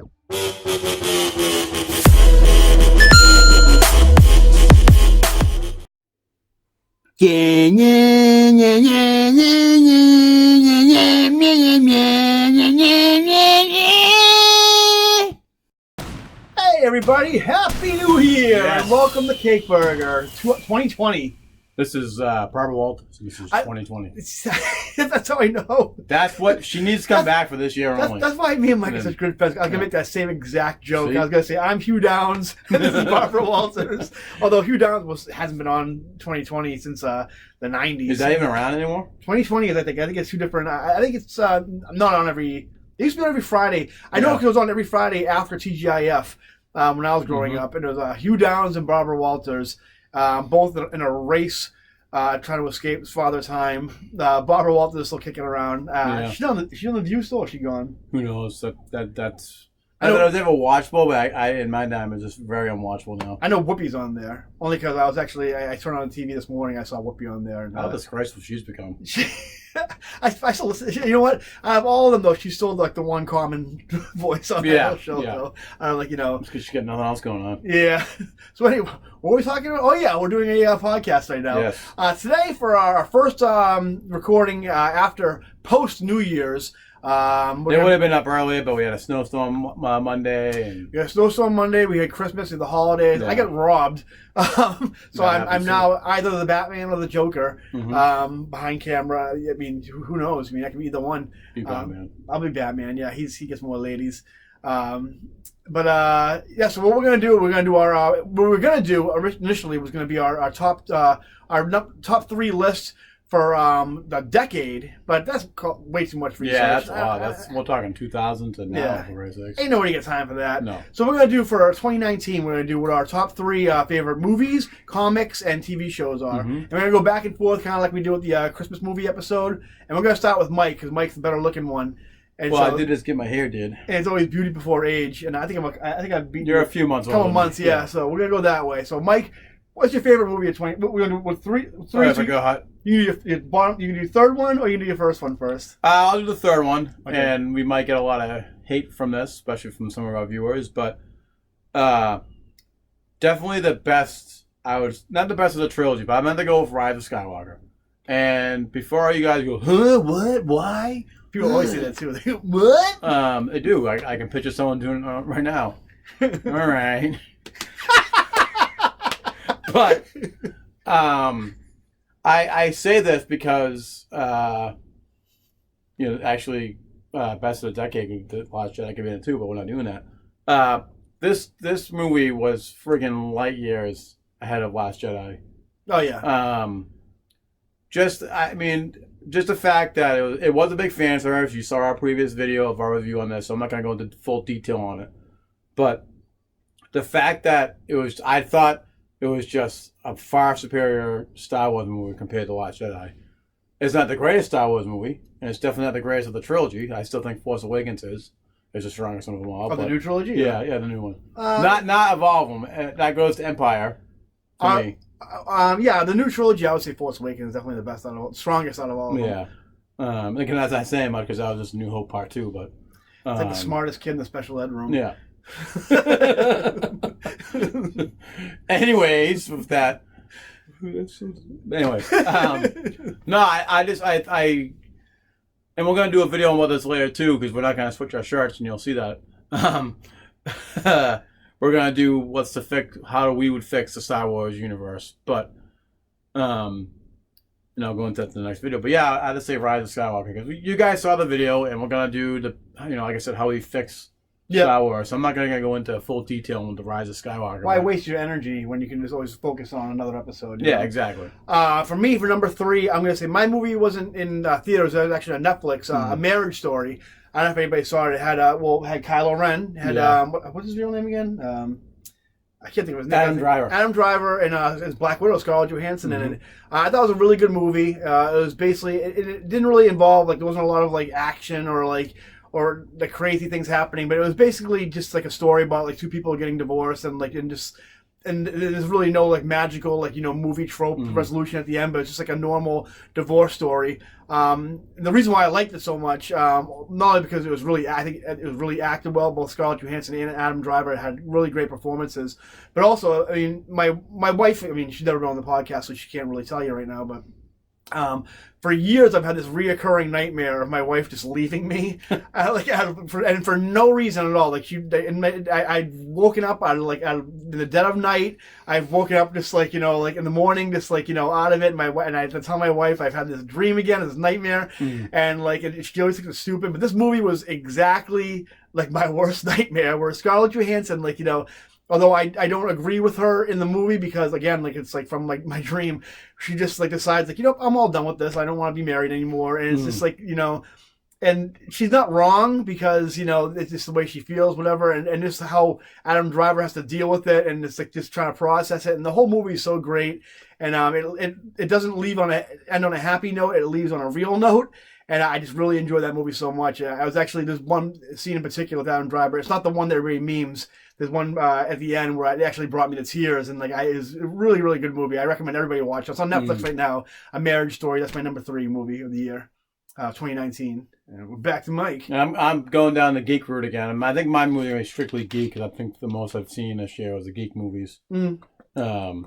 Hey everybody, Happy New Year! Yes. And welcome to Cake Burger 2020. This is Barbara Walt. This is 2020. That's how I know. That's what she needs to come back for this year only. That's why me and Mike are And such good friends. I was going to make that same exact joke. See? I was going to say, I'm Hugh Downs, and this is Barbara Walters. Although Hugh Downs hasn't been on 2020 since the 90s. Is that even around anymore? 2020 is, I think it's two different. I think it's not on every. It used to be on every Friday. I know it was on every Friday after TGIF when I was growing up. And it was Hugh Downs and Barbara Walters, both in a race trying to escape his father's time. Barbara Walters is still kicking around. Is she on the View still, or is she gone? Who knows? That's. I thought it was ever watchable, but I in my time it's just very unwatchable now. I know Whoopi's on there only because I was actually I turned on the TV this morning. I saw Whoopi on there. And, How disgraceful she's become. I still listen. You know what? Out of all of them, though, she's still like the one common voice on the whole show. Yeah. So I'm like, It's because she's got nothing else going on. Yeah. So anyway, what were we talking about? Oh yeah, we're doing a podcast right now. Yes. Today for our first recording after post New Year's. They would have been up earlier, but we had a snowstorm Monday. And we had a snowstorm Monday. We had Christmas and the holidays. Yeah. I got robbed, so I'm too. now either the Batman or the Joker Mhm. behind camera. I mean, who knows? I mean, I can be either one. Be Batman. I'll be Batman. Yeah, he gets more ladies. So what we're gonna do? We're gonna do our what we're gonna do initially was gonna be our top top 3 list for the decade, but that's way too much research. Yeah, that's a lot. We're talking 2000 to now. For Ain't nobody got time for that. No. So we're gonna do for 2019. We're gonna do what our top 3 favorite movies, comics, and TV shows are, and we're gonna go back and forth, kind of like we do with the Christmas movie episode. And we're gonna start with Mike because Mike's the better looking one. And Well, I did just get my hair did. And it's always beauty before age, and I think I've beaten You're a few months couple older. months, yeah. So we're gonna go that way. So Mike, what's your favorite movie of 20? We're gonna do with three. Sorry if I go hot. You can do your bottom. You can do your third one, or you can do your first one first. I'll do the third one, Okay. and we might get a lot of hate from this, especially from some of our viewers. But definitely the best. Not the best of the trilogy, but I meant to go with Rise of Skywalker. And before you guys go, huh? What? Why? People always say that too. They go, what? I do. I can picture someone doing it right now. All right. But I say this because actually best of the decade, the Last Jedi could be in it too, but we're not doing that. This movie was friggin' light years ahead of Last Jedi. Oh yeah. Just the fact that it was a big fan service. You saw our previous video of our review on this, so I'm not going to go into full detail on it. But the fact that I thought it was just a far superior Star Wars movie compared to Last Jedi. It's not the greatest Star Wars movie, and it's definitely not the greatest of the trilogy. I still think Force Awakens is the strongest one of them all. The new trilogy? Yeah, the new one. Not of all of them. That goes to Empire for me. The new trilogy, I would say Force Awakens is definitely the best strongest out of all of them. Yeah. Again, as I say much because that was just New Hope Part 2, but it's like the smartest kid in the special ed room. Yeah. Anyways, with that. Anyways, no, I and we're gonna do a video on this later too because we're not gonna switch our shirts and you'll see that. We're gonna do how we would fix the Star Wars universe, but I'll go into that in the next video. But yeah, I just say Rise of Skywalker because you guys saw the video and we're gonna do like I said, how we fix Star Wars. So I'm not gonna go into full detail on the Rise of Skywalker. Why waste your energy when you can just always focus on another episode? Yeah, exactly. For me, for number 3, I'm gonna say my movie wasn't in theaters. It was actually on Netflix. A Marriage Story. I don't know if anybody saw it. It had had Kylo Ren. Had what's his real name again? I can't think of his name. Adam Driver. Adam Driver and his Black Widow, Scarlett Johansson in it. I thought it was a really good movie. It was basically it didn't really involve there wasn't a lot of action or the crazy things happening, but it was basically just a story about 2 people getting divorced and and there's really no like magical like movie trope resolution at the end, but it's just like a normal divorce story. And the reason why I liked it so much, not only because I think it was really acted well. Both Scarlett Johansson and Adam Driver had really great performances, but also, I mean, my wife, I mean, she's never been on the podcast, so she can't really tell you right now, but. For years, I've had this reoccurring nightmare of my wife just leaving me, for no reason at all. Like I've woken up out in the dead of night. I've woken up just like in the morning, just like out of it. And I have to tell my wife I've had this dream again, this nightmare, and she always thinks it's stupid. But this movie was exactly like my worst nightmare, where Scarlett Johansson, although I don't agree with her in the movie because, again, like it's like from like my dream, she just like decides like, I'm all done with this. I don't want to be married anymore. And it's just like, and she's not wrong because, it's just the way she feels, whatever. And just how Adam Driver has to deal with it. And it's like just trying to process it. And the whole movie is so great. And it doesn't end on a happy note. It leaves on a real note. And I just really enjoyed that movie so much. There's one scene in particular with Adam Driver. It's not the one that really memes. There's one at the end where it actually brought me to tears, and it was a really, really good movie. I recommend everybody watch it. It's on Netflix right now. A Marriage Story. That's my number 3 movie of the year, 2019. And we're back to Mike. And I'm going down the geek route again. I think my movie is strictly geek because I think the most I've seen this year was the geek movies. I'm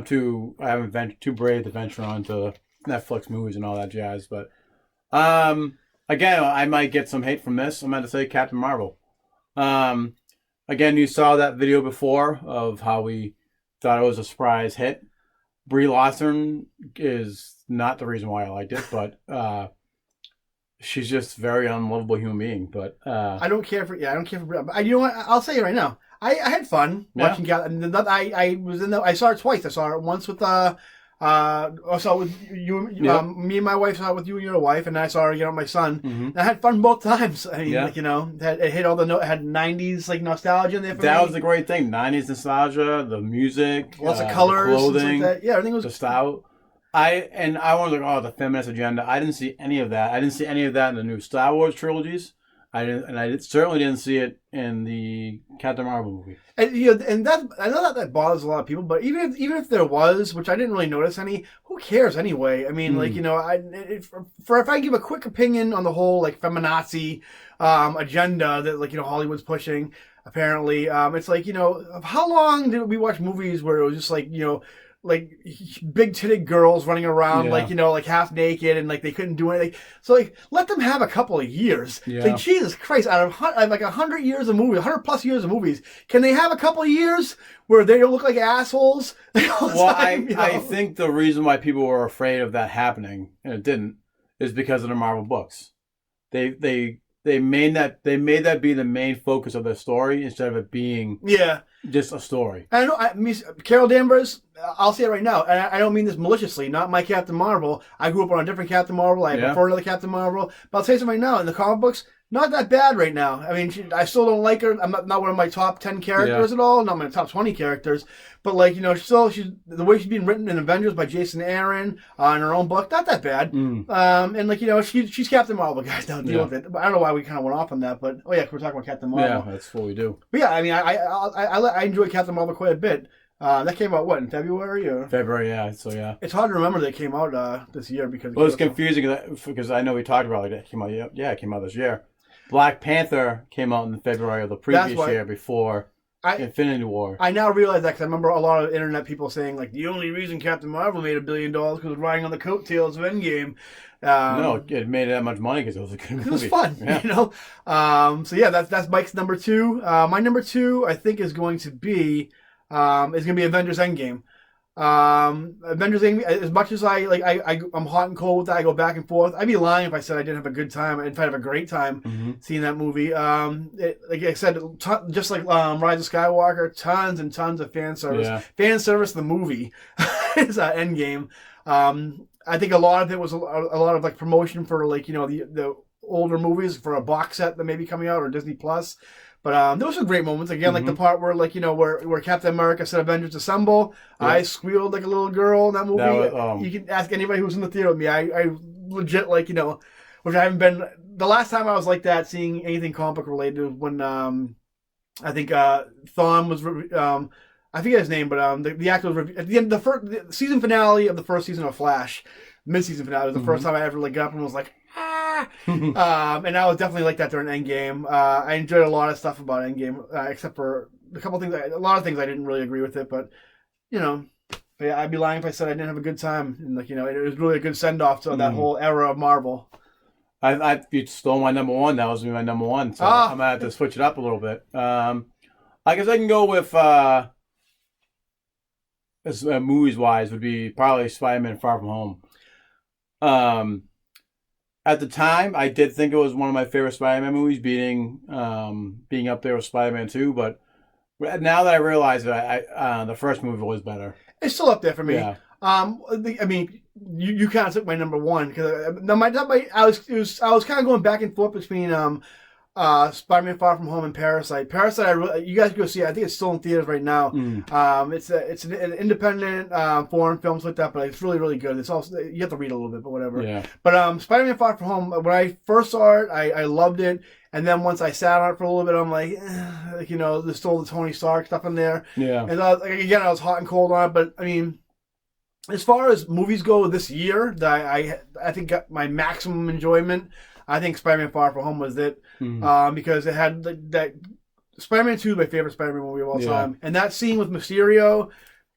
too brave to venture onto Netflix movies and all that jazz. But again, I might get some hate from this. I'm going to say Captain Marvel. Again, you saw that video before of how we thought it was a surprise hit. Brie Larson is not the reason why I liked it, but she's just a very unlovable human being. But I don't care for Brie. You know what? I'll say it right now. I had fun watching. I saw it twice. I saw it once with I saw it with you, me and my wife saw it with you and your wife, and I saw it again with my son. And I had fun both times. I mean, it hit all it had 90s like nostalgia in there. That was the great thing. 90s nostalgia, the music, lots of colors, the clothing, like that. Yeah, everything was the style. I was like, the feminist agenda. I didn't see any of that. I didn't see any of that in the new Star Wars trilogies. I certainly didn't see it in the Captain Marvel movie. And that I know that bothers a lot of people, but even if there was, which I didn't really notice any, who cares anyway? I mean, if I give a quick opinion on the whole like feminazi agenda that Hollywood's pushing, apparently, it's like how long did we watch movies where it was just like big titted girls running around like half naked and like they couldn't do anything. So let them have a couple of years. Like Jesus Christ, out of 100 years of movies, 100+ years of movies, can they have a couple of years where they don't look like assholes? I think the reason why people were afraid of that happening, and it didn't, is because of the Marvel books. They made that be the main focus of the story instead of it being just a story. I know. Carol Danvers, I'll say it right now, and I don't mean this maliciously, not my Captain Marvel. I grew up on a different Captain Marvel. I prefer another Captain Marvel. But I'll tell you something right now. In the comic books, not that bad right now. I mean, I still don't like her. I'm not one of my top 10 characters at all. Not my top 20 characters. But she's the way she's being written in Avengers by Jason Aaron in her own book, not that bad. And she's Captain Marvel, guys. Now deal with it. But I don't know why we kind of went off on that. But we're talking about Captain Marvel. Yeah, that's what we do. But yeah, I mean, I enjoy Captain Marvel quite a bit. That came out in February or February? Yeah, so yeah. It's hard to remember that it came out this year because it's confusing because I know we talked about it came out. Yeah, it came out this year. Black Panther came out in February of the previous year before Infinity War. I now realize that because I remember a lot of internet people saying the only reason Captain Marvel made $1 billion because it was riding on the coattails of Endgame. No, it made that much money because it was a good movie. It was fun, So yeah, that's Mike's number 2. My number 2, I think, is going to be Avengers Endgame. Avengers Endgame. As much as I'm hot and cold with that, I go back and forth. I'd be lying if I said I didn't have a good time. In fact, I have a great time seeing that movie. Like I said, just like Rise of Skywalker, tons and tons of fan service. Yeah. Fan service. The movie is Endgame. I think a lot of it was a lot of promotion for the older movies for a box set that may be coming out or Disney Plus. But there were some great moments. Again, like the part where where Captain America said Avengers Assemble. Yeah. I squealed like a little girl in that movie. You can ask anybody who was in the theater with me. I legit which I haven't been. The last time I was like that, seeing anything comic book related, when I think Thawne was I forget his name, but the actor was at the end of the season finale of the first season of Flash, mid-season finale was the first time I ever like got up and was like, ah. And I was definitely like that during Endgame. I enjoyed a lot of stuff about Endgame, except for a couple things. A lot of things I didn't really agree with it, but you know, yeah, I'd be lying if I said I didn't have a good time. And like it was really a good send off to that whole era of Marvel. You stole my number one. That was my number one. So I'm gonna have to switch it up a little bit. I guess I can go with movies wise would be probably Spider-Man: Far From Home. At the time, I did think it was one of my favorite Spider-Man movies, being up there with Spider-Man 2. But now that I realize that the first movie was better. It's still up there for me. Yeah. I mean, you kind of took my number one because I was kind of going back and forth between Spider-Man: Far From Home and Parasite. Parasite, you guys go see it. I think it's still in theaters right now. It's an independent foreign film like that, but it's really really good. It's also you have to read a little bit, but whatever. Yeah. But Spider-Man: Far From Home, when I first saw it, I loved it. And then once I sat on it for a little bit, I'm like, there's still the Tony Stark stuff in there. Yeah. And I was hot and cold on it, but I mean, as far as movies go this year, that I think got my maximum enjoyment. I think Spider-Man: Far From Home was it, because it had that. Spider-Man 2 is my favorite Spider-Man movie of all time, and that scene with Mysterio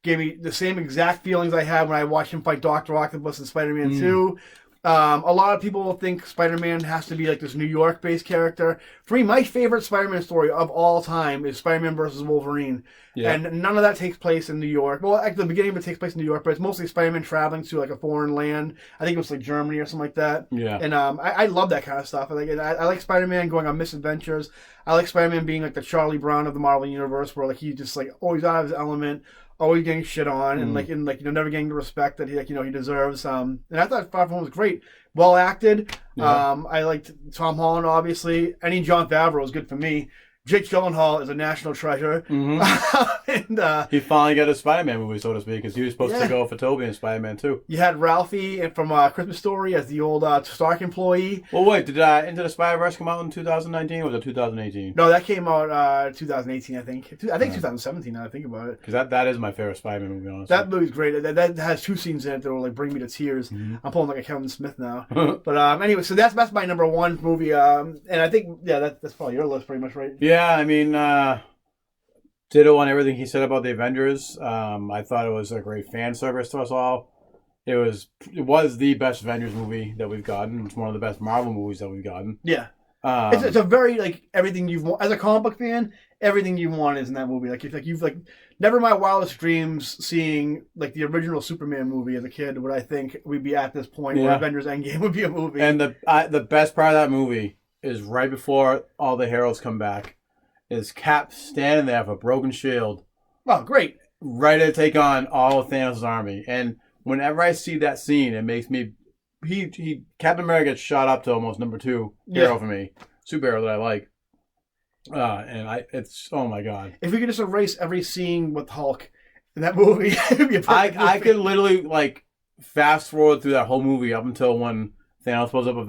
gave me the same exact feelings I had when I watched him fight Dr. Octopus in Spider-Man 2. A lot of people think Spider-Man has to be like this New York-based character. For me, my favorite Spider-Man story of all time is Spider-Man versus Wolverine. Yeah. And none of that takes place in New York. Well, at the beginning of it takes place in New York, but it's mostly Spider-Man traveling to like a foreign land. I think it was like Germany or something like that. Yeah. And I love that kind of stuff. I like Spider-Man going on misadventures. I like Spider-Man being like the Charlie Brown of the Marvel Universe, where like he's just like always out of his element, always getting shit on, and never getting the respect that he deserves. And I thought Far From Home was great, well acted. Yeah. I liked Tom Holland, obviously. Any Jon Favreau was good for me. Jake Gyllenhaal is a national treasure. And he finally got a Spider-Man movie, so to speak, because he was supposed to go for Tobey in Spider-Man 2. You had Ralphie from Christmas Story as the old Stark employee. Well, wait, did Into the Spider-Verse come out in 2019 or was it 2018? No, that came out 2018, I think. I think 2017, now I think about it. Because that is my favorite Spider-Man movie, honestly. That movie's great. That has two scenes in it that will like bring me to tears. I'm pulling like a Kevin Smith now. But anyway, so that's my number one movie. And I think, that's probably your list pretty much, right? Yeah, I mean, ditto on everything he said about the Avengers. I thought it was a great fan service to us all. It was the best Avengers movie that we've gotten. It's one of the best Marvel movies that we've gotten. Yeah. It's a very like everything you've as a comic book fan, everything you want is in that movie. You've never in my wildest dreams seeing like the original Superman movie as a kid would I think we'd be at this point where Avengers Endgame would be a movie. And the best part of that movie is right before all the heroes come back. Is Cap standing there with a broken shield. Oh, great. Ready to take on all of Thanos' army. And whenever I see that scene, it makes me... Captain America gets shot up to almost number 2 hero for me. Superhero that I like. It's... Oh, my God. If we could just erase every scene with Hulk in that movie, it would be a perfect movie. I could literally, fast forward through that whole movie up until when Thanos blows up the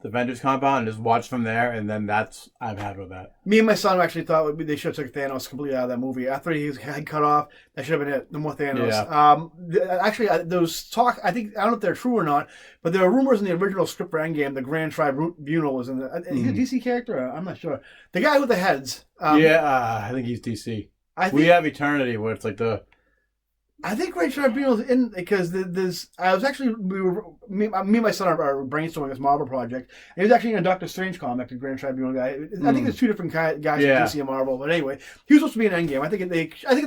Avengers compound and just watch from there, and then I'm happy with that. Me and my son actually thought they should have took Thanos completely out of that movie. After his head cut off, that should have been it. No more Thanos. Yeah. Actually, those talk, I don't know if they're true or not, but there are rumors in the original script for Endgame, the Grand Tribunal was in the... He's a DC character? I'm not sure. The guy with the heads. I think he's DC. We have Eternity, where it's like the... I think Grand Tribunal's in because I was actually me and my son are brainstorming this Marvel project, and he was actually in a Doctor Strange comic, the Grand Tribunal guy. I think there's two different guys in DC and Marvel, but anyway, he was supposed to be in Endgame. I think they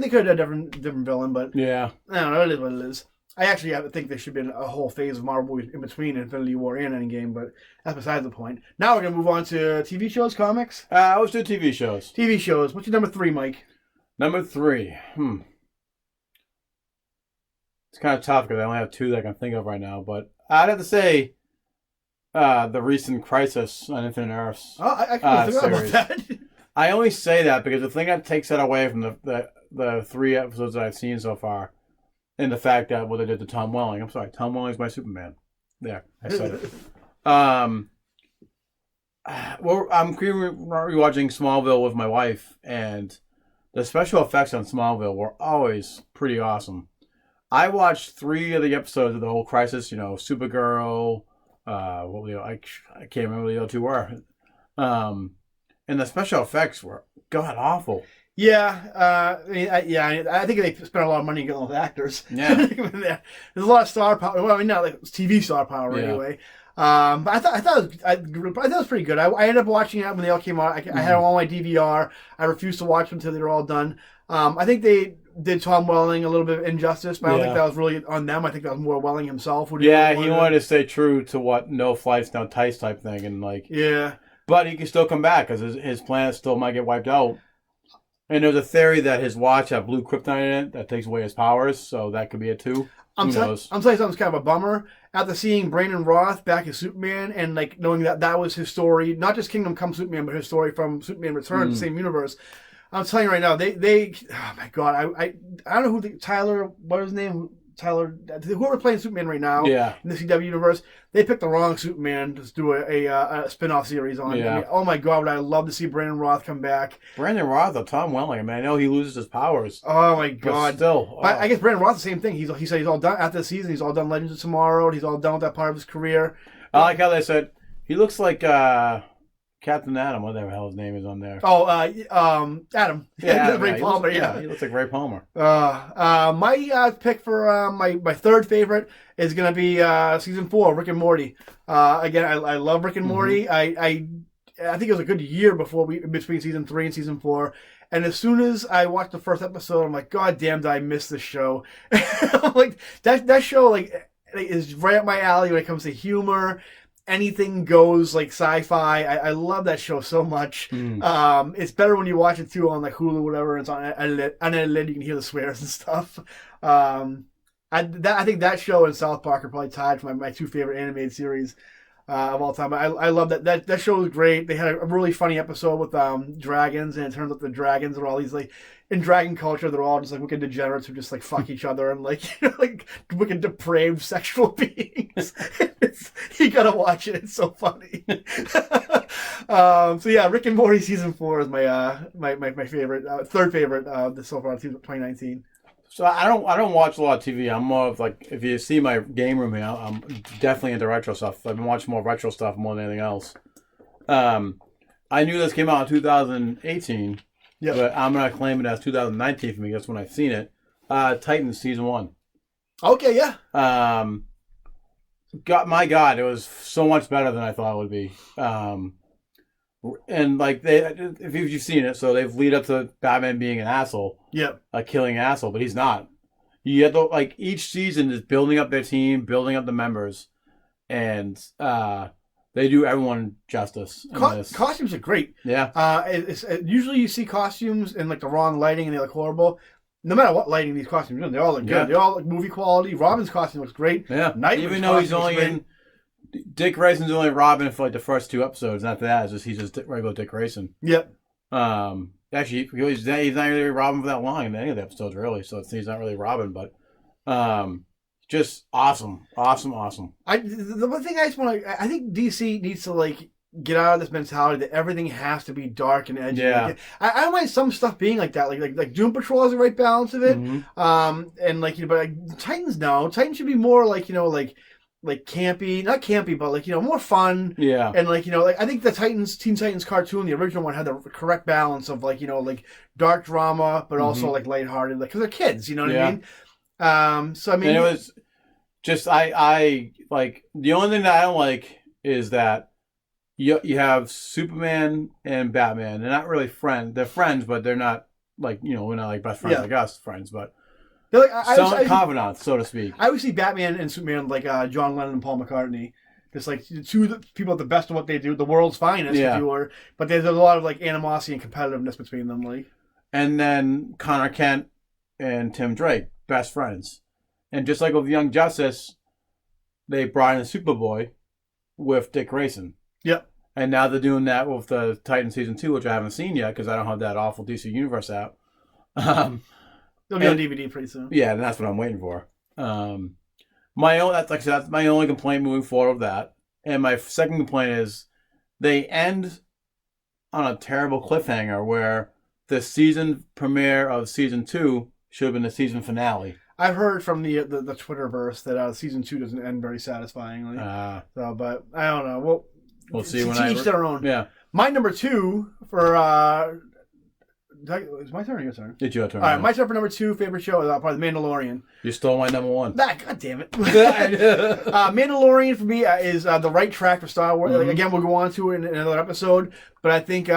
could have done a different villain, but I don't know. It is what it is. I actually think there should be a whole phase of Marvel movies in between Infinity War and Endgame, but that's besides the point. Now we're gonna move on to TV shows, comics. Let's do TV shows. TV shows. What's your number 3, Mike? Number 3. It's kind of tough because I only have 2 that I can think of right now, but I'd have to say the recent Crisis on Infinite Earths I forgot about that. I only say that because the thing that takes that away from the 3 episodes that I've seen so far, and the fact that what they did to Tom Welling. I'm sorry, Tom Welling's my Superman. There, I said it. I'm rewatching Smallville with my wife, and the special effects on Smallville were always pretty awesome. I watched 3 of the episodes of the whole Crisis. You know, Supergirl. What were I can't remember what the other 2 were. And the special effects were god awful. Yeah, I think they spent a lot of money getting those actors. Yeah. There's a lot of star power. Well, I mean, not like TV star power anyway. But I thought it was pretty good. I ended up watching it when they all came out. I had them on my DVR. I refused to watch them until they were all done. I think they did Tom Welling a little bit of injustice, but I don't think that was really on them. I think that was more Welling himself. He wanted to stay true to what no flights, no tights type thing, and like but he can still come back because his planet still might get wiped out. And there's a theory that his watch had blue kryptonite in it that takes away his powers, so that could be it too. I'm telling you something's kind of a bummer. After seeing Brandon Roth back as Superman and like knowing that was his story, not just Kingdom Come Superman, but his story from Superman Returns, the same universe. I'm telling you right now, they oh my god, I don't know who Tyler, what was his name? Tyler, whoever playing Superman right now in the CW universe, they picked the wrong Superman to do a spin-off series on. Yeah. I mean, oh my god, would I love to see Brandon Roth come back. Brandon Roth or Tom Welling, I mean, I know he loses his powers. Oh my god. But still. But I guess Brandon Roth, the same thing. He said he's all done after the season, he's all done Legends of Tomorrow, and he's all done with that part of his career. I like how they said, he looks like Captain Adam, whatever the hell his name is on there. Oh, Adam. Yeah, Ray Palmer, he looks like Ray Palmer. My pick for my third favorite is going to be season 4, Rick and Morty. Again, I love Rick and Morty. I think it was a good year between season 3 and season 4. And as soon as I watched the first episode, I'm like, God damn, did I miss this show? I'm like, that show like is right up my alley when it comes to humor. Anything goes, like sci-fi. I love that show so much. It's better when you watch it too on like Hulu or whatever. It's on unedited. You can hear the swears and stuff. I think that show and South Park are probably tied for my 2 favorite animated series of all time. I love that show was great. They had a really funny episode with dragons, and it turns out the dragons are all these like in dragon culture, they're all just like wicked degenerates who just like fuck each other and like like wicked depraved sexual beings. You gotta watch it; it's so funny. So yeah, Rick and Morty season 4 is my favorite, third favorite so far 2019. So I don't watch a lot of TV. I'm more of like, if you see my game room here, I'm definitely into retro stuff. I've been watching more retro stuff more than anything else. I knew this came out in 2018. Yeah. But I'm going to claim it as 2019 for me. That's when I've seen it. Titans season 1. Okay, yeah. My God, it was so much better than I thought it would be. And like if you've seen it, so they've lead up to Batman being an asshole. Yep. A killing asshole, but he's not. You have to, like, each season is building up their team, building up the members, and they do everyone justice. Costumes are great. Yeah. Usually you see costumes in like the wrong lighting and they look horrible. No matter what lighting these costumes are in, they all look good. They all look movie quality. Robin's costume looks great. Yeah. Even though he's only in Dick Grayson's only Robin for like the first 2 episodes. And after that, he's just regular Dick Grayson. Yep. Actually, he's not really Robin for that long in any of the episodes, really. So he's not really Robin, but just awesome. The one thing I just want to, I think DC needs to like get out of this mentality that everything has to be dark and edgy. Yeah. Like, I don't mind some stuff being like that, like Doom Patrol has the right balance of it. And like but like, Titans Titans should be more like like campy, not campy, but like more fun. Yeah. And like like I think the Teen Titans cartoon, the original one, had the correct balance of like like dark drama, but also like lighthearted, like because they're kids, you know what I mean? So I mean, and it was just I like the only thing that I don't like is that you have Superman and Batman. They're not really friends. They're friends, but they're not like we're not like best friends like us friends, but. They're like confidants, so to speak. I always see Batman and Superman like John Lennon and Paul McCartney. Just like 2 people at the best of what they do, the world's finest, if you were. But there's a lot of like animosity and competitiveness between them, like. And then Connor Kent and Tim Drake, best friends. And just like with Young Justice, they brought in Superboy with Dick Grayson. Yep. And now they're doing that with the Titan season 2, which I haven't seen yet because I don't have that awful DC Universe app. It'll be on DVD pretty soon. Yeah, and that's what I'm waiting for. That's my only complaint moving forward of that. And my second complaint is they end on a terrible cliffhanger where the season premiere of season 2 should have been the season finale. I've heard from the Twitterverse that season 2 doesn't end very satisfyingly. But I don't know. We'll see to when each their own. Yeah. My number 2 for is my turn or your turn? It's your turn. All right, my turn for number 2 favorite show is probably The Mandalorian. You stole my number 1. God damn it. Mandalorian for me is the right track for Star Wars. Like, again, we'll go on to it in another episode. But I think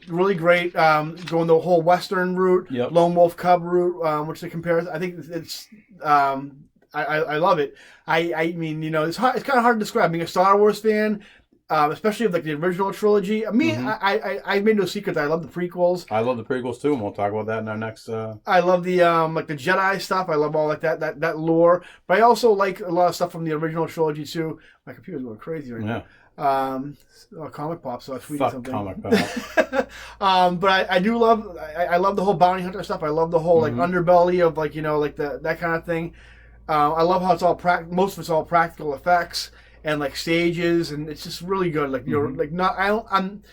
really great going the whole Western route, Lone Wolf Cub route, which they compare. I think it's I love it. I mean, it's kind of hard to describe. Being a Star Wars fan, especially of like the original trilogy. I mean, I made no secret that I love the prequels. I love the prequels too, and we'll talk about that in our next. I love the like the Jedi stuff. I love all like that lore. But I also like a lot of stuff from the original trilogy too. My computer's going crazy right now. Comic Pop, so I tweeted Fuck something. Comic Pop. But I do love. I love the whole bounty hunter stuff. I love the whole like underbelly of like like that kind of thing. I love how it's all most of it's all practical effects and like stages, and it's just really good. Like like not I'm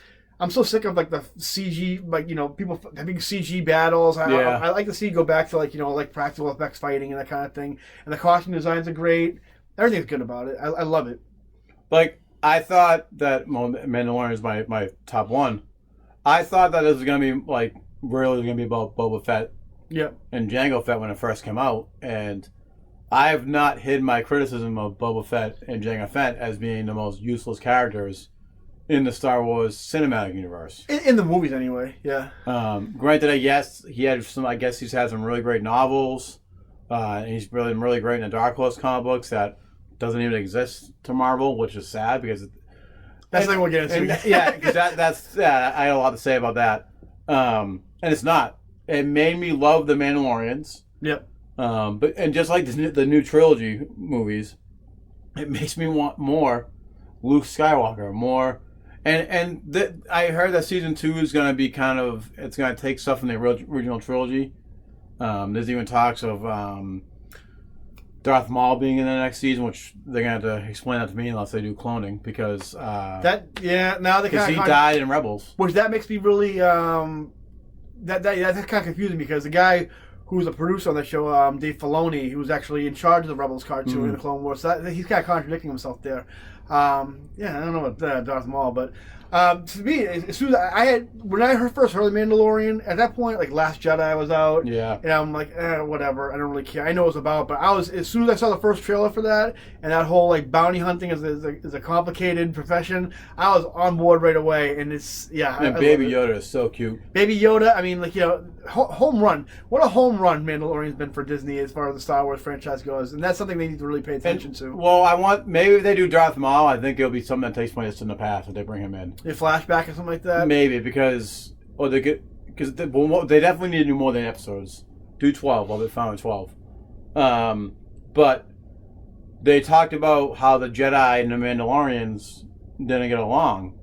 so sick of like the CG, like people having CG battles. I like to see go back to like like practical effects fighting and that kind of thing. And the costume designs are great. Everything's good about it. I love it. Like I thought that Mandalorian is my top 1. I thought that it was gonna be like really gonna be about Boba Fett, and Jango Fett when it first came out, and I have not hid my criticism of Boba Fett and Jango Fett as being the most useless characters in the Star Wars cinematic universe. In the movies, anyway. Yeah. Granted, I guess he had some. I guess he's had some really great novels. And he's really great in the Dark Horse comic books that doesn't even exist to Marvel, which is sad because that's something we'll get into. Because that's I had a lot to say about that. And it's not. It made me love the Mandalorians. Yep. But just like the new trilogy movies, it makes me want more Luke Skywalker, more, and I heard that season 2 is going to be it's going to take stuff from the original trilogy. There's even talks of Darth Maul being in the next season, which they're going to have to explain that to me unless they do cloning because now they he died in Rebels, which that makes me really that's kind of confusing because the guy who's a producer on that show, Dave Filoni, who was actually in charge of the Rebels cartoon in the Clone Wars. So he's kind of contradicting himself there. I don't know about Darth Maul, but to me, as soon as when I first heard The Mandalorian, at that point, like Last Jedi was out, and I'm like, whatever, I don't really care. I know what it's about, but as soon as I saw the first trailer for that, and that whole like bounty hunting is a complicated profession, I was on board right away, and it's And Baby Yoda is so cute. Baby Yoda, I mean, like home run. What a home run Mandalorian's been for Disney as far as the Star Wars franchise goes, and that's something they need to really pay attention to. Well, maybe if they do Darth Maul, I think it'll be something that takes place in the past if they bring him in. A flashback or something like that? Maybe, because they definitely need to do more than episodes. Do 12, I'll be fine with 12. But they talked about how the Jedi and the Mandalorians didn't get along.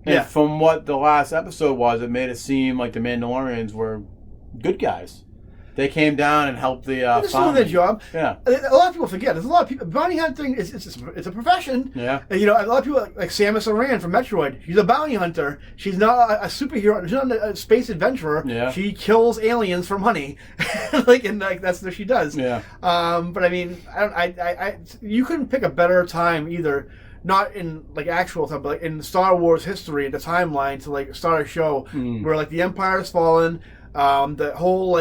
And from what the last episode was, it made it seem like the Mandalorians were good guys. They came down and helped the they're doing their job. Yeah. A lot of people forget. There's a lot of people. Bounty hunting it's a profession. Yeah. And, a lot of people like Samus Aran from Metroid. She's a bounty hunter. She's not a superhero. She's not a space adventurer. Yeah. She kills aliens for money. That's what she does. Yeah. But I mean, you couldn't pick a better time either. Not in like actual time, but like in Star Wars history, the timeline to like start a show where like the Empire has fallen. The whole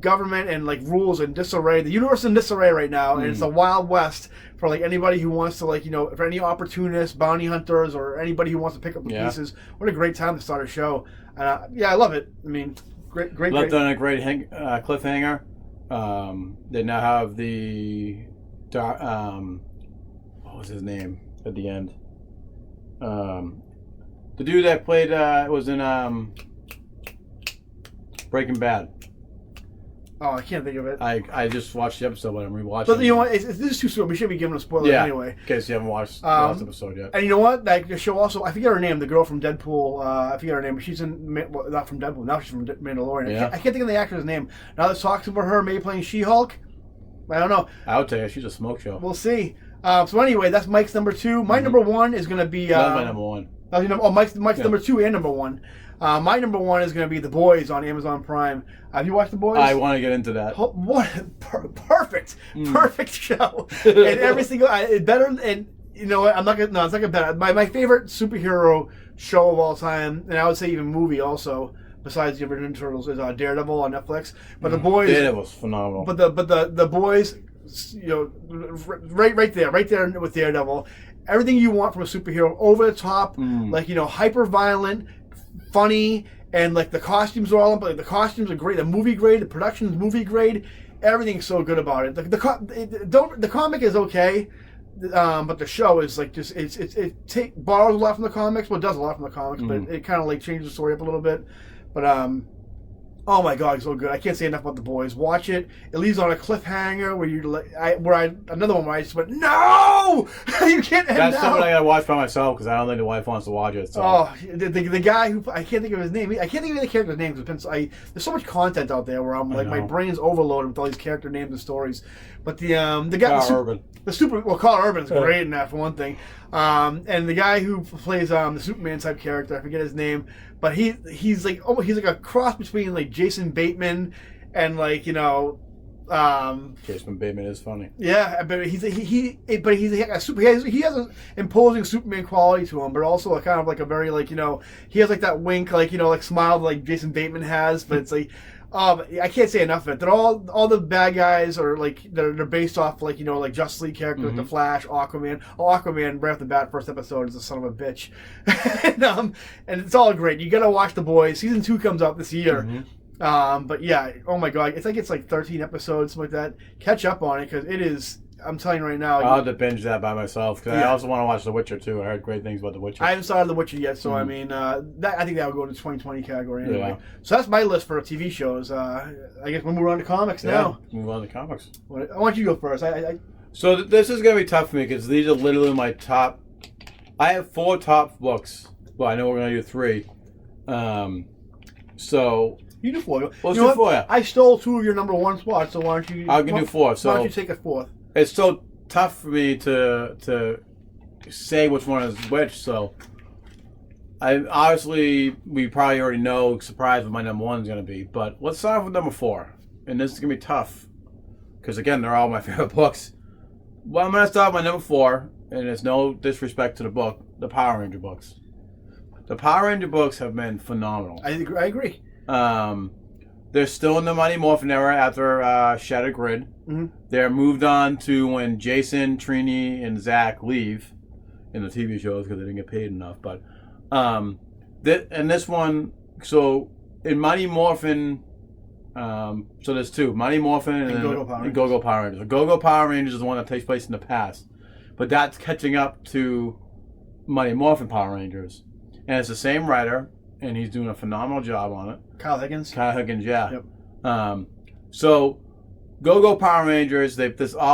government and like rules in disarray. The universe is in disarray right now, and it's a wild west for like anybody who wants to for any opportunists, bounty hunters, or anybody who wants to pick up the pieces. What a great time to start a show! I love it. I mean, great. Left on a great cliffhanger. They now have the what was his name at the end? The dude that played was in Breaking Bad. Oh, I can't think of it. I just watched the episode, but I'm rewatching. But you know what? This is too soon. We shouldn't be giving a spoiler anyway. In case you haven't watched the last episode yet. And you know what? Like the show also, I forget her name. The girl from Deadpool. I forget her name, but she's not from Deadpool. Now she's from Mandalorian. Yeah. I can't think of the actor's name. Now let's talk about her maybe playing She-Hulk. I don't know. I would tell you, she's a smoke show. We'll see. So anyway, that's Mike's number 2. My number 1 is going to be... That's my number 1. Mike's Yeah. number 2 and number 1. My number 1 is going to be The Boys on Amazon Prime. Have you watched The Boys? I want to get into that. What perfect show. And every single better, and you know what, I'm not gonna, no, it's not gonna better. My favorite superhero show of all time, and I would say even movie also, besides the original Turtles, is Daredevil on Netflix. But The Boys, Daredevil's phenomenal. but the Boys, you know, right there with Daredevil, everything you want from a superhero, over the top, like, you know, hyper violent, funny, and like the costumes are all, but the costumes are great. The movie grade, the production's movie grade, everything's so good about it. The comic is okay, but the show is like just it borrows a lot from the comics. Well, it does a lot from the comics, but it kind of like changes the story up a little bit. But oh my God, it's so good. I can't say enough about The Boys. Watch it. It leaves on a cliffhanger where you're like, another one where I just went, no, you can't end That's now. something I gotta watch by myself because I don't think the wife wants to watch it. So. Oh, the guy who, I can't think of his name. I can't think of the character's names. There's so much content out there where I'm like, my brain's overloaded with all these character names and stories. But the guy, Carl Urban's great in that, for one thing. And the guy who plays the Superman type character, I forget his name, but he's like a cross between like Jason Bateman and like, you know, Jason Bateman is funny. Yeah, but he has an imposing Superman quality to him, but also a kind of like a very, like, you know, he has like that wink, like, you know, like smile like Jason Bateman has, but it's like, I can't say enough of it. They're all the bad guys are like they're based off, like, you know, like Justice League characters, like the Flash, Aquaman. Aquaman right off the bat, first episode, is a son of a bitch, and it's all great. You gotta watch The Boys. Season 2 comes out this year. But yeah, oh my God, it's like 13 episodes, something like that. Catch up on it because it is. I'm telling you right now. I'll have to binge that by myself because I also want to watch The Witcher too. I heard great things about The Witcher. I haven't started The Witcher yet, so I mean, I think that would go into 2020 category anyway. Yeah. So that's my list for TV shows. I guess we'll move on to comics now. Move on to comics. I want you to go first. So this is gonna be tough for me because these are literally my top. I have 4 top books. Well, I know we're gonna do 3. So. You do 4. Let's do 4. Yeah. I stole 2 of your number 1 spots, so why don't you? I can do 4. So why don't you take a 4th? It's so tough for me to say which one is which. So we probably already know. Surprise what my number 1 is going to be. But let's start off with number 4, and this is going to be tough because again they're all my favorite books. Well, I'm going to start with my number 4, and it's no disrespect to the book, the Power Ranger books. The Power Ranger books have been phenomenal. I agree. They're still in the Mighty Morphin era after Shattered Grid. They're moved on to when Jason, Trini, and Zach leave in the TV shows because they didn't get paid enough. But and this one, so in Mighty Morphin, so there's 2, Mighty Morphin and Go-Go Power Rangers. Go-Go Power Rangers is the one that takes place in the past, but that's catching up to Mighty Morphin Power Rangers, and it's the same writer. And he's doing a phenomenal job on it. Kyle Higgins, yeah. Yep. So, Go-Go Power Rangers. They don't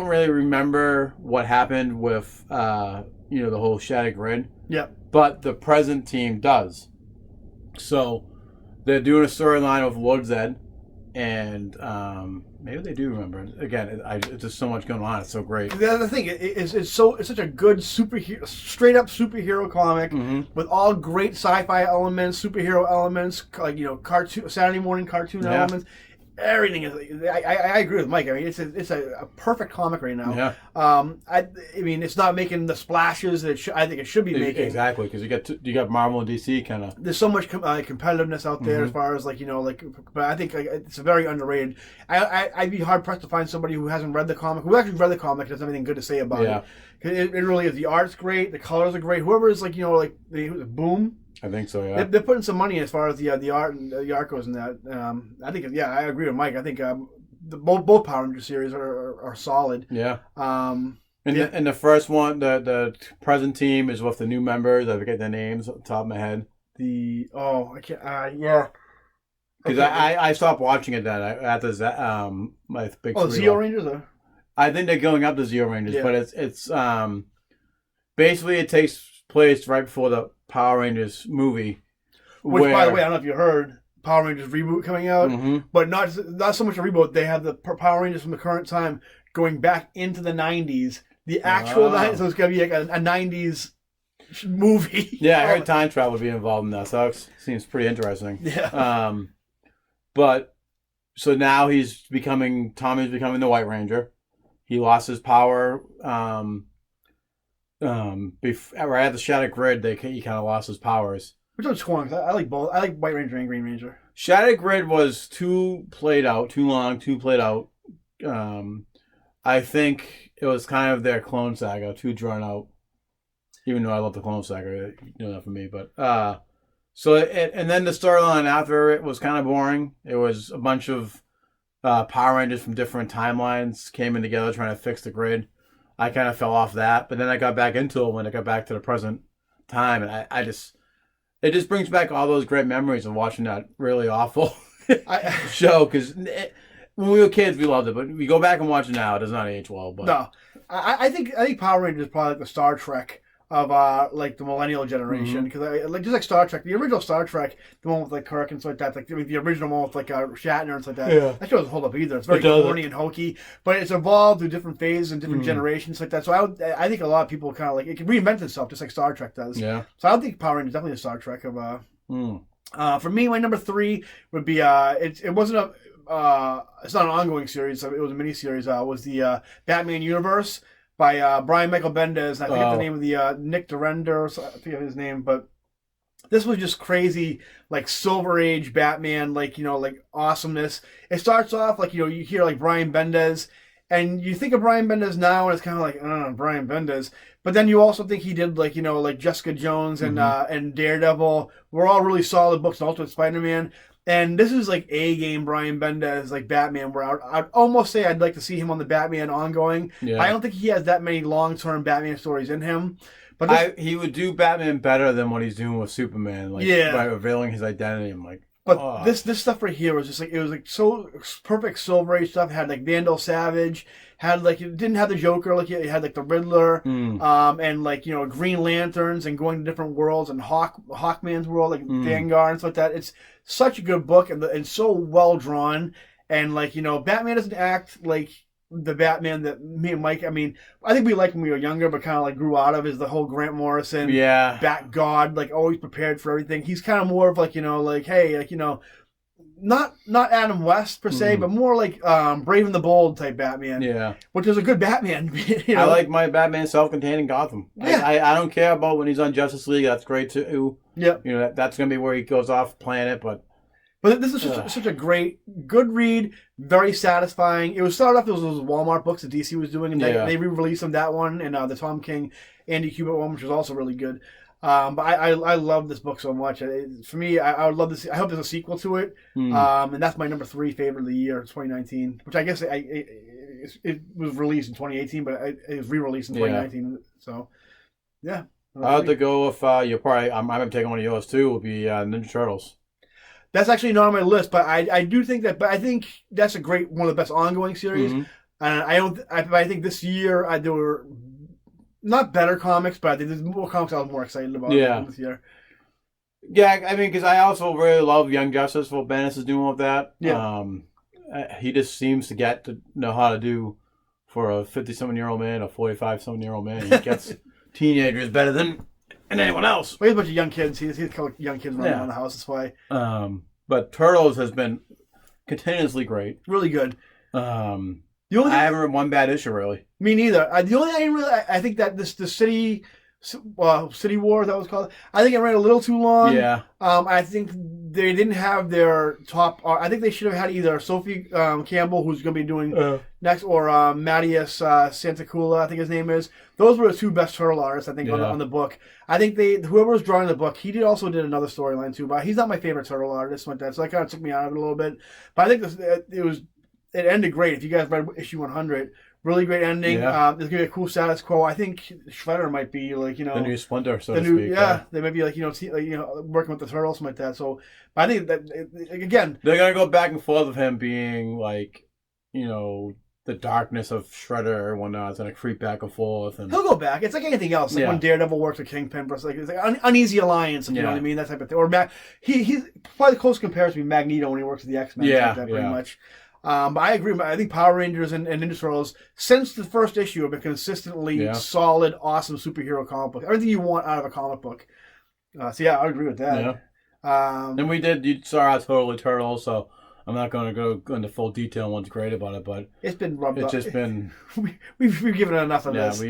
really remember what happened with you know, the whole Shattered Grid. Yep. But the present team does. So they're doing a storyline with Lord Zed, and maybe they do remember. Again, it's just so much going on. It's so great. The other thing is, it's such a good superhero, straight up superhero comic with all great sci-fi elements, superhero elements, like, you know, cartoon, Saturday morning cartoon elements. Everything is. I agree with Mike. I mean, it's a perfect comic right now. Yeah. I mean, it's not making the splashes that I think it should be making. Exactly, because you got Marvel and DC kind of. There's so much competitiveness out there as far as, like, you know, like. But I think it's very underrated. I'd be hard pressed to find somebody who hasn't read the comic, who actually read the comic, has anything good to say about it. It really is. The art's great. The colors are great. Whoever is, like, you know, like Boom. I think so, yeah. They're putting some money as far as the art and the art goes in that. I think, I agree with Mike. I think both Power Ranger series are solid. Yeah. And the first one, the present team is with the new members. I forget their names off the top of my head. I can't. Yeah. Because I stopped watching it then after my big. Zeo Rangers. I think they're going up to Zeo Rangers, but it's basically it takes place right before the Power Rangers movie. Which, by the way, I don't know if you heard, Power Rangers reboot coming out, but not so much a reboot. They have the Power Rangers from the current time going back into the 90s the actual 90s. So it's gonna be like a 90s movie. Yeah, I heard time travel would be involved in that. So that seems pretty interesting. Yeah. But so now Tommy's becoming the White Ranger. He lost his power. Right at the Shattered Grid, he kind of lost his powers. Which one's torn? I like both. I like White Ranger and Green Ranger. Shattered Grid was too long, too played out. I think it was kind of their Clone Saga, too drawn out. Even though I love the Clone Saga, you know that for me. But and then the storyline after it was kind of boring. It was a bunch of Power Rangers from different timelines came in together trying to fix the grid. I kind of fell off that, but then I got back into it when I got back to the present time, and it just brings back all those great memories of watching that really awful show. Because when we were kids, we loved it, but we go back and watch it now, it does not age well. But no, I think Power Rangers is probably like the Star Trek of like the millennial generation, because just like Star Trek, the original Star Trek, the one with like Kirk and stuff like that, like the original one with like Shatner and stuff like that. Yeah. That show doesn't hold up either. It's very corny and hokey, but it's evolved through different phases and different generations like that. So I think a lot of people kind of like it can reinvent itself just like Star Trek does. Yeah. So I don't think Power Rangers is definitely a Star Trek of for me, my number 3 would be it wasn't it's not an ongoing series. It was a mini series. Was the Batman Universe by Brian Michael Bendis. I forget the name of the Nick Durender. I forget his name, but this was just crazy, like Silver Age Batman, like like awesomeness. It starts off like you hear like Brian Bendis, and you think of Brian Bendis now, and it's kind of like Brian Bendis. But then you also think he did like like Jessica Jones and Daredevil. Were all really solid books. And Ultimate Spider-Man. And this is like A-game Brian Bendis, like Batman, where I'd almost say I'd like to see him on the Batman ongoing. Yeah. I don't think he has that many long-term Batman stories in him. But he would do Batman better than what he's doing with Superman, by revealing his identity. I'm like, but this stuff right here was just like, it was like so perfect Silver Age stuff. It had like Vandal Savage, had like, it didn't have the Joker, like it had like the Riddler, and like Green Lanterns and going to different worlds and Hawkman's world, like Vanguard and stuff like that. It's such a good book and so well drawn, and like Batman doesn't act like the Batman that me and Mike, I think we liked when we were younger, but kind of like grew out of, is the whole Grant Morrison, Bat God, like always prepared for everything. He's kind of more of like, like, hey, like, not Adam West per se, but more like Brave and the Bold type Batman. Yeah. Which is a good Batman. I like my Batman self-contained in Gotham. Yeah. I don't care about when he's on Justice League. That's great too. Yeah. That's going to be where he goes off planet, but this is such a good read, very satisfying. It started off as those Walmart books that DC was doing, and they re-released them, that one, and the Tom King, Andy Kubert one, which was also really good. But I love this book so much. For me, I would love to see. I hope there's a sequel to it. And that's my number 3 favorite of the year, 2019. Which I guess it was released in 2018, but it was re-released in 2019. So, yeah. I'll have to go with you're probably. I'm gonna take one of yours too. Will be Ninja Turtles. That's actually not on my list, but I do think that. But I think that's one of the best ongoing series. And I think this year there were not better comics, but I think there's more comics I was more excited about this year. Yeah, because I also really love Young Justice, what Bendis is doing with that. Yeah. He just seems to know how to do for a 50-something-year-old man, a 45-something-year-old man. He gets teenagers better than anyone else. Well, he has a bunch of young kids. He's got young kids running around the house. That's why. But Turtles has been continuously great. Really good. I haven't read one bad issue, really. Me neither. The only thing I think that the City War, that was called. I think it ran a little too long. Yeah. I think they didn't have their top. I think they should have had either Sophie Campbell, who's going to be doing next, or Mattias Santacula, I think his name is. Those were the 2 best turtle artists, I think, on the book. I think whoever was drawing the book, he also did another storyline too, but he's not my favorite turtle artist like that, so that kind of took me out of it a little bit. But I think it ended great. If you guys read issue 100, really great ending. Yeah. There's gonna be a cool status quo. I think Shredder might be like the new Splinter, so to speak. Yeah, they might be like working with the Turtles, something like that. So, but I think that again, they're gonna go back and forth with him being like, the darkness of Shredder and whatnot. It's gonna creep back and forth, and he'll go back. It's like anything else. Like when Daredevil works with Kingpin, it's like uneasy alliance. You know what I mean? That type of thing. Or he's probably the close comparison to Magneto when he works with the X-Men. Pretty much. But I agree. I think Power Rangers and Ninja Turtles, since the first issue, have been consistently Yeah. solid, awesome superhero comic book. Everything you want out of a comic book. So yeah, I agree with that. And you saw our Totally Turtles, so I'm not going to go into full detail on what's great about it, but it's been rubbed it's up. just been... We've given it enough of this.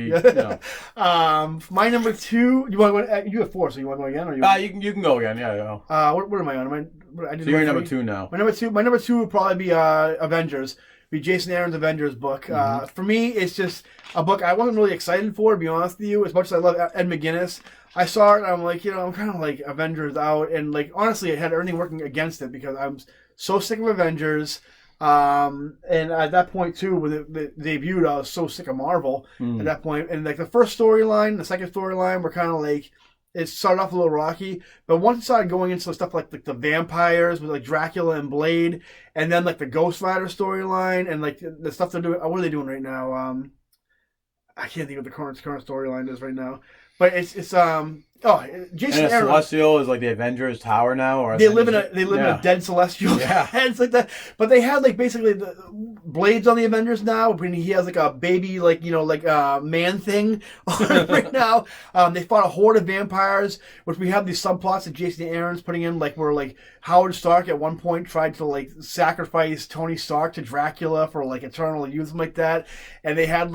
My number 2, you have 4, so you want to go again? Or you can go again, yeah. What am I on? So you're number 2 now. My number two would probably be Avengers. Be Jason Aaron's Avengers book. For me, it's just a book I wasn't really excited for, to be honest with you. As much as I love Ed McGuinness, I saw it and I'm like, I'm kind of like Avengers out, and like honestly, it had everything working against it because I'm so sick of Avengers. And at that point too, when it debuted, I was so sick of Marvel at that point. And like the first storyline, the second storyline were kind of like, it started off a little rocky, but once it started going into stuff like the vampires with like Dracula and Blade, and then like the Ghost Rider storyline, and like the stuff they're doing. What are they doing right now? I can't think of the current storyline is right now, but it's Jason and Aaron. Celestial is like the Avengers Tower now, or they live in a dead Celestial. Yeah, it's like that. But they had like basically the Blade's on the Avengers now. When he has like a baby, man thing on right now. They fought a horde of vampires, which we have these subplots that Jason Aaron's putting in, like where like Howard Stark at one point tried to like sacrifice Tony Stark to Dracula for like eternal youth, like that, and they had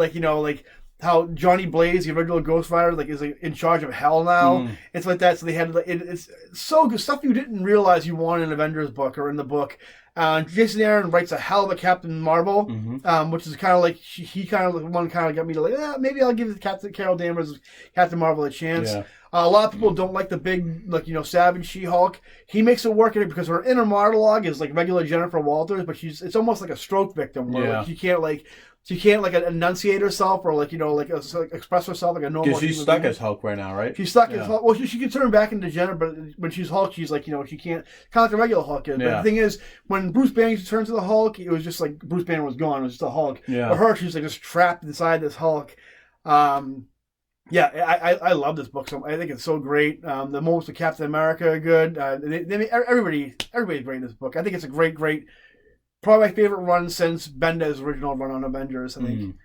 how Johnny Blaze, the original Ghost Rider, is in charge of Hell now. It's like that. So they had it's so good stuff you didn't realize you wanted in an Avengers book or in the book. Jason Aaron writes a hell of a Captain Marvel, which is kind of like he kind of got me to maybe I'll give Carol Danvers Captain Marvel a chance. Yeah. A lot of people don't like the big savage She-Hulk. He makes it work in it because her inner monologue is like regular Jennifer Walters, but it's almost like a stroke victim where she can't enunciate herself or express herself like a normal. Because she's stuck as Hulk right now, right? She's stuck as Hulk. Well, she can turn back into Jennifer, but when she's Hulk, she's she can't, kind of like a regular Hulk is. But the thing is, when Bruce Banner turned to the Hulk, it was just like Bruce Banner was gone. It was just a Hulk. Yeah. For her, she's just trapped inside this Hulk. I love this book. So I think it's so great. The moments with Captain America are good. Everybody's great in this book. I think it's a great. Probably my favorite run since Bendis' original run on Avengers, I think.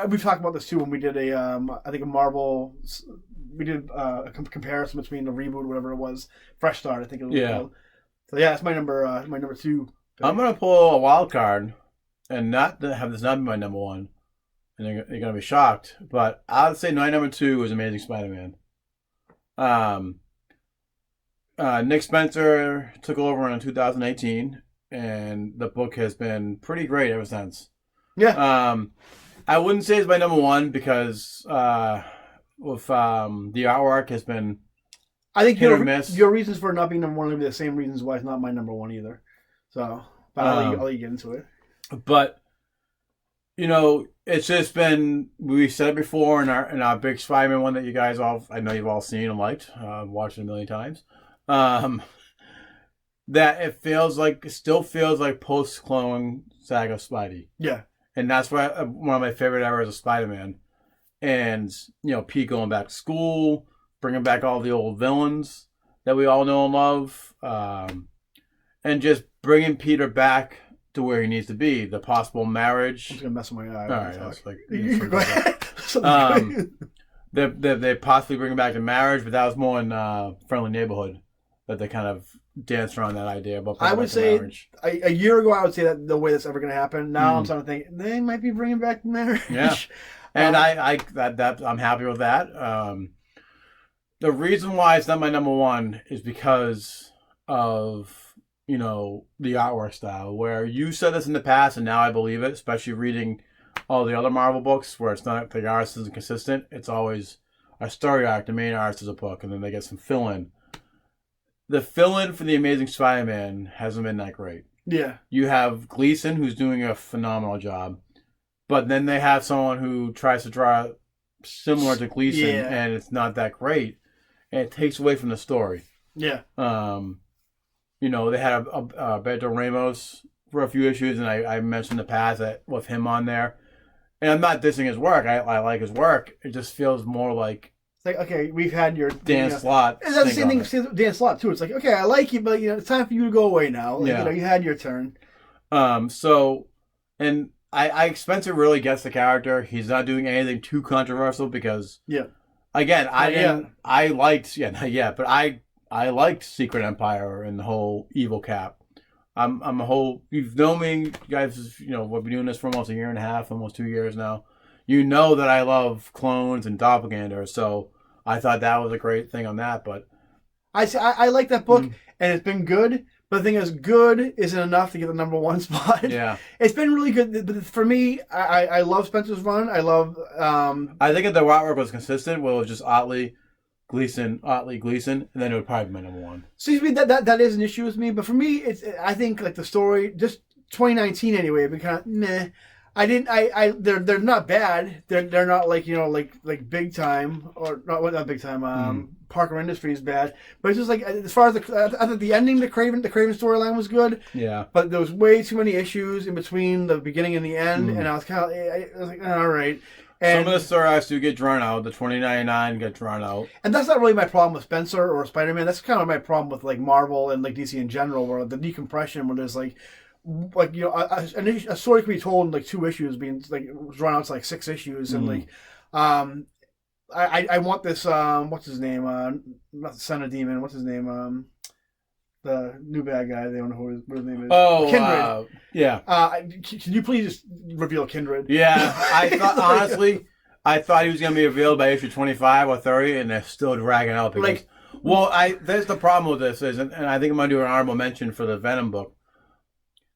We've talked about this too when we did a Marvel. We did a comparison between the reboot, whatever it was, Fresh Start. I think it was called. So that's my number 2. I'm gonna pull a wild card, and not have this not be my number 1, and you're gonna be shocked. But I'd say my number 2 is Amazing Spider-Man. Nick Spencer took over in 2018. And the book has been pretty great ever since. Yeah. I wouldn't say it's my number 1 because with the artwork has been I think your reasons for it not being number 1 will be the same reasons why it's not my number 1 either. So, but I'll let you get into it. But it's just been, we said it before in our big Spider-Man one that you guys I know you've all seen and liked, watched it a million times. That it still feels like post-Clone Saga Spidey. Yeah. And that's one of my favorite eras of Spider-Man. And, Pete going back to school, bringing back all the old villains that we all know and love, and just bringing Peter back to where he needs to be. The possible marriage. I'm just going to mess with my eye. All right. Go ahead. They possibly bring him back to marriage, but that was more in Friendly Neighborhood that they kind of danced around that idea about. I would say a year ago, I would say that the way that's ever going to happen. Now I'm starting to think they might be bringing back marriage. Yeah, and I'm happy with that. The reason why it's not my number 1 is because of the artwork style. Where you said this in the past, and now I believe it, especially reading all the other Marvel books, where it's not the artist isn't consistent. It's always a story arc. The main artist is a book, and then they get some fill-in. The fill-in for The Amazing Spider-Man hasn't been that great. Yeah. You have Gleason, who's doing a phenomenal job. But then they have someone who tries to draw similar to Gleason, and it's not that great. And it takes away from the story. Yeah. They had Beto Ramos for a few issues, and I mentioned in the past that with him on there. And I'm not dissing his work. I like his work. It just feels more like... okay, we've had your Dan Slott. And that's the same thing with Dan Slott too. It's like, okay, I like you, but it's time for you to go away now. You had your turn. So, and Spencer really gets the character. He's not doing anything too controversial because, Yeah. again, Not yet. I liked, yeah, not yet, but I liked Secret Empire and the whole evil cap. I'm a whole. You've known me, you guys. You know, we've been doing this for almost a year and a half, almost 2 years now. You know that I love clones and doppelgangers, so I thought that was a great thing on that. But I like that book, Mm. and it's been good. But the thing is, good isn't enough to get the number one spot. yeah, It's been really good. But for me, I love Spencer's run. I love. I think if the artwork was consistent, well, it was just Otley Gleason, and then it would probably be my number one. See, me that is an issue with me. But for me, it's I think like the story, just 2019 anyway, it'd been kind of meh. I didn't. They're not bad. They're not like like big time or not big time. Parker Industries bad, but it's just like as far as I think the ending, the Craven storyline was good. Yeah. But there was way too many issues in between the beginning and the end, and I was kind of I was like, all right. And some of the storylines do get drawn out. The 2099 get drawn out. and that's not really my problem with Spencer or Spider-Man. That's kind of my problem with like Marvel and like DC in general, where the decompression, where there's like a story can be told in like 2 issues, being like drawn out to like 6 issues, and like I want this what's his name, not the Son of Demon, what's his name, the new bad guy, they don't know what his name is. Oh, Kindred. Yeah. Can you please just reveal Kindred? Yeah, I thought honestly, I thought he was going to be revealed by issue 25 or 30, and they're still dragging out because. Like- well, there's the problem with this is, and I think I'm going to do an honorable mention for the Venom book.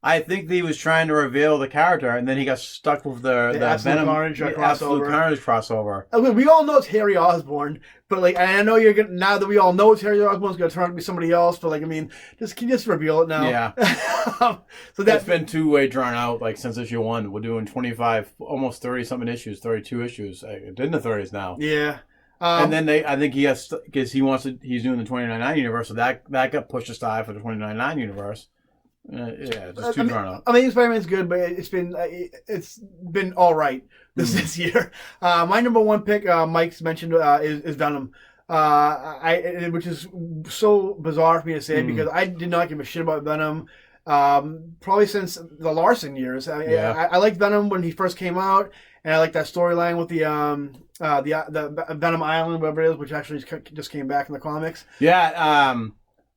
I think he was trying to reveal the character, and then he got stuck with the Absolute Venom Carnage Absolute crossover. Carnage crossover. I mean, we all know it's Harry Osborn, but like, and I know you're gonna, now that we all know it's Harry Osborn's going to turn out to be somebody else. But like, I mean, can you just reveal it now? Yeah. So That's that's been two-way drawn out like since issue 1. We're doing 25, almost 30-something issues, 32 issues. It's in the 30s now. yeah. And then I think he has, because he's doing the 2099 universe, so that got pushed aside for the 2099 universe. Yeah, just too drawn out. Amazing Spider-Man's good, but it's been all right this year. My number one pick, Mike's mentioned, is Venom. Which is so bizarre for me to say because I did not give a shit about Venom. Probably since the Larson years. I liked Venom when he first came out, and I liked that storyline with the Venom Island, whatever it is, which actually just came back in the comics. Yeah,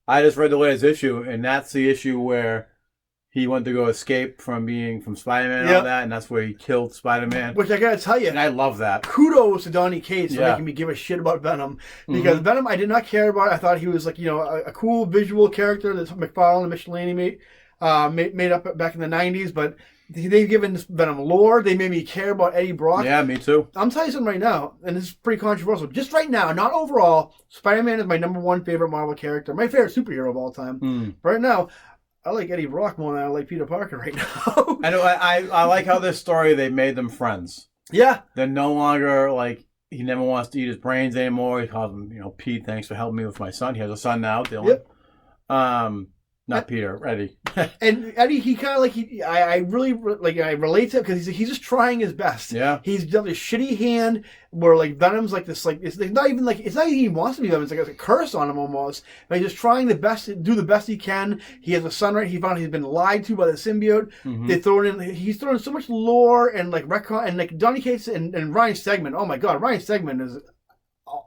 I just read the latest issue, and that's the issue where he went to go escape from Spider-Man and all that, and that's where he killed Spider-Man. Which I gotta tell you, And I love that. kudos to Donny Cates for making me give a shit about Venom, because Venom I did not care about. I thought he was like a cool visual character that McFarlane and Michelini made up back in the 90s, but they've given this Venom lore. They made me care about Eddie Brock. Yeah, me too. I'm telling you something right now, and this is pretty controversial. Just right now, not overall, Spider-Man is my number one favorite Marvel character, my favorite superhero of all time. Right now, I like Eddie Brock more than I like Peter Parker right now. I know. I like how this story they made them friends. Yeah. They're no longer like he never wants to eat his brains anymore. He calls him, Pete. Thanks for helping me with my son. He has a son now, Dylan. Yep. Not Peter, Eddie. And Eddie, he kind of like I really like I relate to him because he's just trying his best. Yeah. He's done this shitty hand where like Venom's like this it's not even like he wants to be Venom. It's like a curse on him almost. But he's just trying the best to do the best he can. He has a son right. He found he's been lied to by the symbiote. They throw in. He's throwing so much lore and like retcon and like Donny Cates and Ryan Stegman. Oh my God, Ryan Stegman is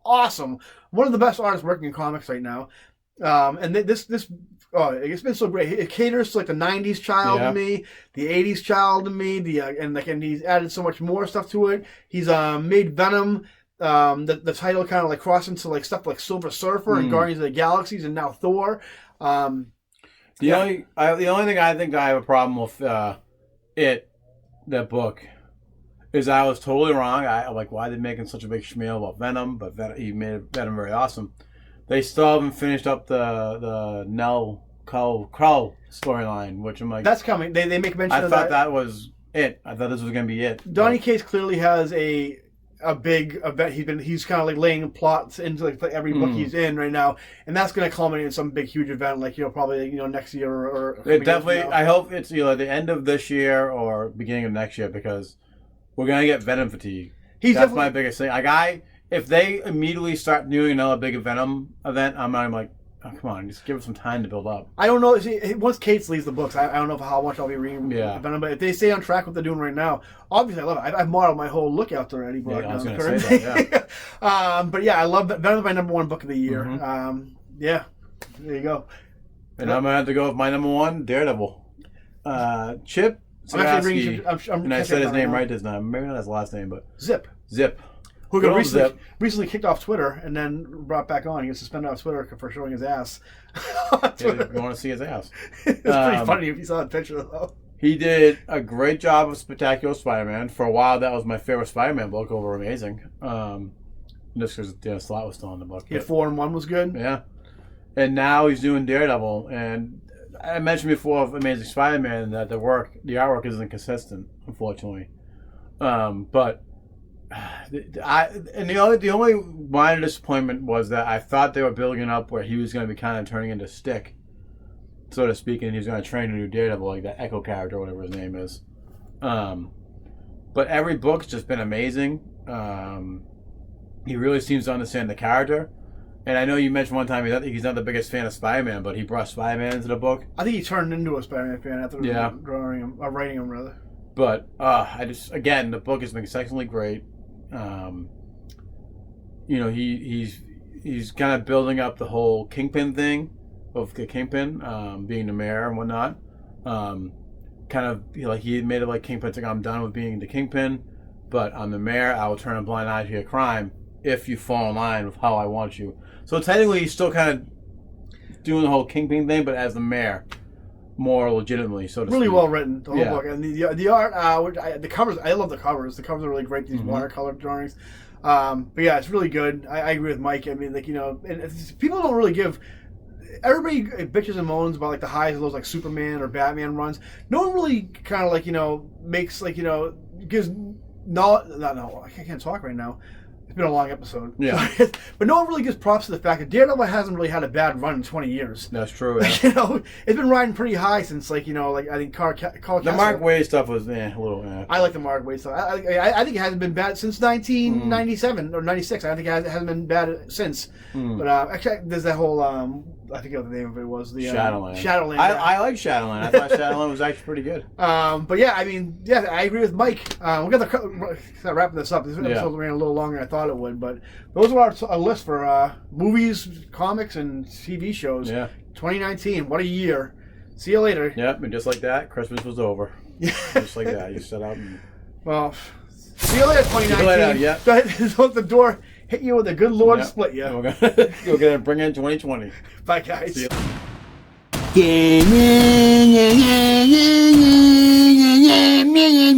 awesome. One of the best artists working in comics right now. And this it's been so great. It caters to like the '90s child to me, the '80s child to me. And he's added so much more stuff to it. He's made Venom. The title kind of like crossed into like stuff like Silver Surfer and Guardians of the Galaxies and now Thor. The only thing I think I have a problem with that book is I was totally wrong. I like why they're making such a big schmeal about Venom, but he made Venom very awesome. They still haven't finished up the Nell Crow storyline, which I'm like, that's coming. They make mention of that. I thought that was it. I thought this was going to be it. Donny Cates clearly has a big event. He's kind of like laying plots into like every book he's in right now, and that's going to culminate in some big huge event, like probably next year or it definitely. I hope it's either the end of this year or beginning of next year because we're going to get Venom fatigue. That's my biggest thing. Like if they immediately start doing another big Venom event, I'm like, come on, just give it some time to build up. I don't know. See, once Cates leaves the books, I don't know how much I'll be reading. Yeah. But if they stay on track with what they're doing right now, obviously I love it. I've modeled my whole lookouts already. Yeah, I was down going the to say that, but yeah, I love Venom's my number one book of the year. Mm-hmm. Yeah, there you go. And I'm going to have to go with my number one, Daredevil. Chip I'm actually Zdarsky, reading. I'm and I said his name now. right this time. Maybe not his last name, but Zip. Zip. Who Good got old Zip. recently kicked off Twitter and then brought back on. He got suspended off Twitter for showing his ass. on Yeah, Twitter. you want to see his ass. It's pretty funny if you saw the picture though. He did a great job of Spectacular Spider-Man. For a while, that was my favorite Spider-Man book over Amazing. Just because Dan Slott was still in the book. Yeah, 4 and 1 was good. Yeah. And now he's doing Daredevil. And I mentioned before of Amazing Spider-Man that the artwork isn't consistent, unfortunately. But the only minor disappointment was that I thought they were building up where he was going to be kind of turning into Stick, so to speak, and he's going to train a new Daredevil, like that Echo character, whatever his name is. But every book's just been amazing. He really seems to understand the character. And I know you mentioned one time he's not the biggest fan of Spider-Man, but he brought Spider-Man into the book. I think he turned into a Spider-Man fan after drawing him, or writing him rather. But the book has been exceptionally great. He's kind of building up the whole Kingpin thing of the Kingpin being the mayor and whatnot. He made it like Kingpin's like, I'm done with being the Kingpin, but I'm the mayor. I will turn a blind eye to your crime if you fall in line with how I want you. So technically, he's still kind of doing the whole Kingpin thing, but as the mayor, more legitimately, so to speak. Really well written, the whole book, and the art, the covers. I love the covers. The covers are really great. These watercolor drawings. But yeah, it's really good. I agree with Mike. I mean, and people don't really give. Everybody bitches and moans about like the highs of those like Superman or Batman runs. No one really kind of makes gives no. I can't talk right now. It's been a long episode. Yeah. But no one really gives props to the fact that Daredevil hasn't really had a bad run in 20 years. That's true. Yeah. It's been riding pretty high since I think Carl Castle. The Mark Waid stuff was a little. I like the Mark Waid stuff. I think it hasn't been bad since 1997 or 96. I think it hasn't been bad since. But actually, there's that whole I forget what the name of it was. The Shadowland. Shadowland. I like Shadowland. I thought Shadowland was actually pretty good. But yeah, I mean, I agree with Mike. We're gonna wrapping this up. This episode ran a little longer than I thought it would, but those are our list for movies, comics, and TV shows. Yeah. 2019. What a year. See you later. Yep, and just like that, Christmas was over. Just like that, you set out and. Well, see you later, 2019. See you later, yeah. Don't the door hit you with a good Lord split you. We're gonna bring in 2020. Bye, guys. See you.